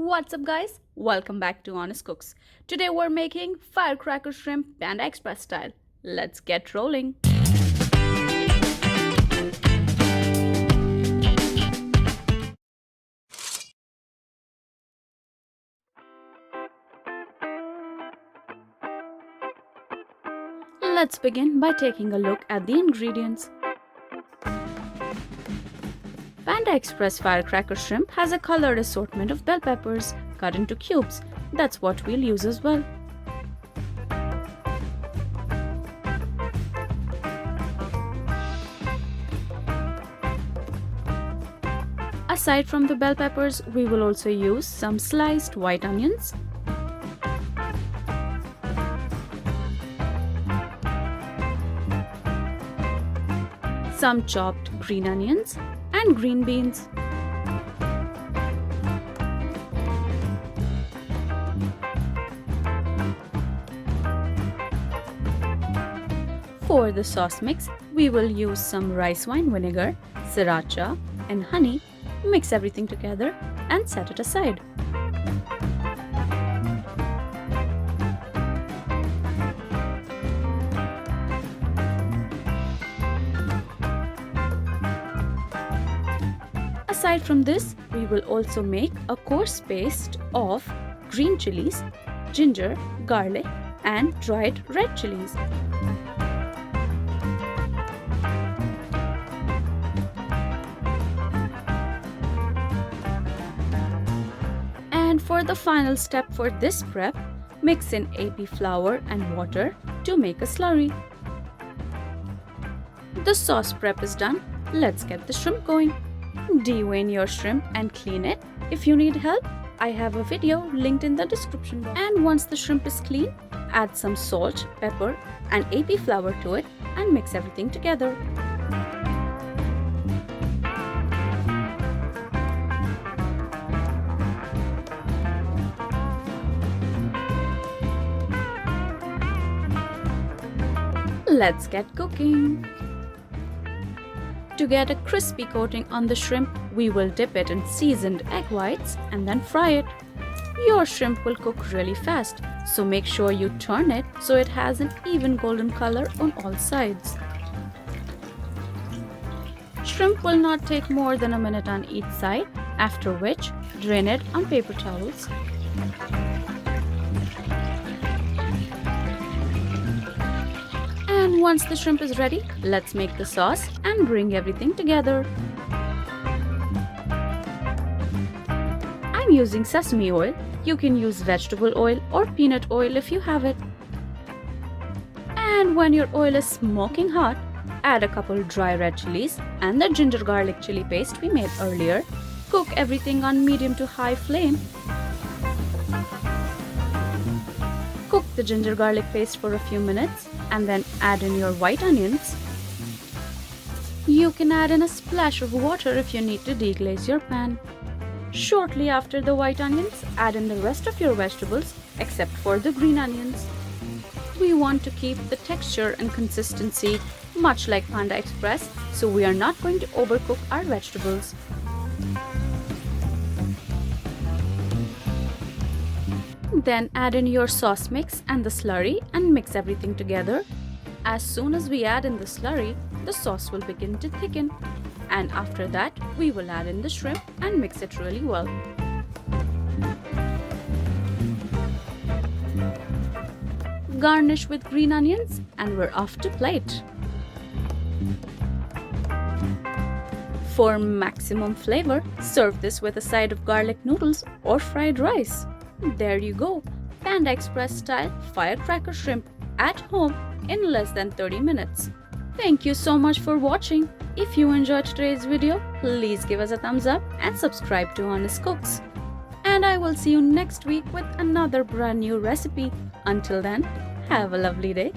What's up guys? Welcome back to Honest Cooks. Today we're making firecracker shrimp Panda Express style. Let's get rolling. Let's begin by taking a look at the ingredients. Panda Express Firecracker Shrimp has a colored assortment of bell peppers cut into cubes. That's what we'll use as well. Aside from the bell peppers, we will also use some sliced white onions, some chopped green onions, and green beans. For the sauce mix, we will use some rice wine vinegar, sriracha, and honey. Mix everything together and set it aside. Aside from this, we will also make a coarse paste of green chilies, ginger, garlic, and dried red chilies. And for the final step for this prep, mix in AP flour and water to make a slurry. The sauce prep is done. Let's get the shrimp going. Devein your shrimp and clean it. If you need help, I have a video linked in the description box. And once the shrimp is clean, add some salt, pepper, and AP flour to it and mix everything together. Let's get cooking. To get a crispy coating on the shrimp, we will dip it in seasoned egg whites and then fry it. Your shrimp will cook really fast, so make sure you turn it so it has an even golden color on all sides. Shrimp will not take more than a minute on each side, after which drain it on paper towels. And once the shrimp is ready, let's make the sauce and bring everything together. I'm using sesame oil. You can use vegetable oil or peanut oil if you have it. And when your oil is smoking hot, add a couple dry red chilies and the ginger garlic chili paste we made earlier. Cook everything on medium to high flame. Cook the ginger garlic paste for a few minutes and then add in your white onions. You can add in a splash of water if you need to deglaze your pan. Shortly after the white onions, add in the rest of your vegetables except for the green onions. We want to keep the texture and consistency much like Panda Express, so we are not going to overcook our vegetables. Then add in your sauce mix and the slurry and mix everything together. As soon as we add in the slurry, the sauce will begin to thicken. And after that, we will add in the shrimp and mix it really well. Garnish with green onions and we're off to plate. For maximum flavor, serve this with a side of garlic noodles or fried rice. There you go, Panda Express style firecracker shrimp at home in less than 30 minutes. Thank you so much for watching. If you enjoyed today's video, please give us a thumbs up and subscribe to Honest Cooks. And I will see you next week with another brand new recipe. Until then, have a lovely day.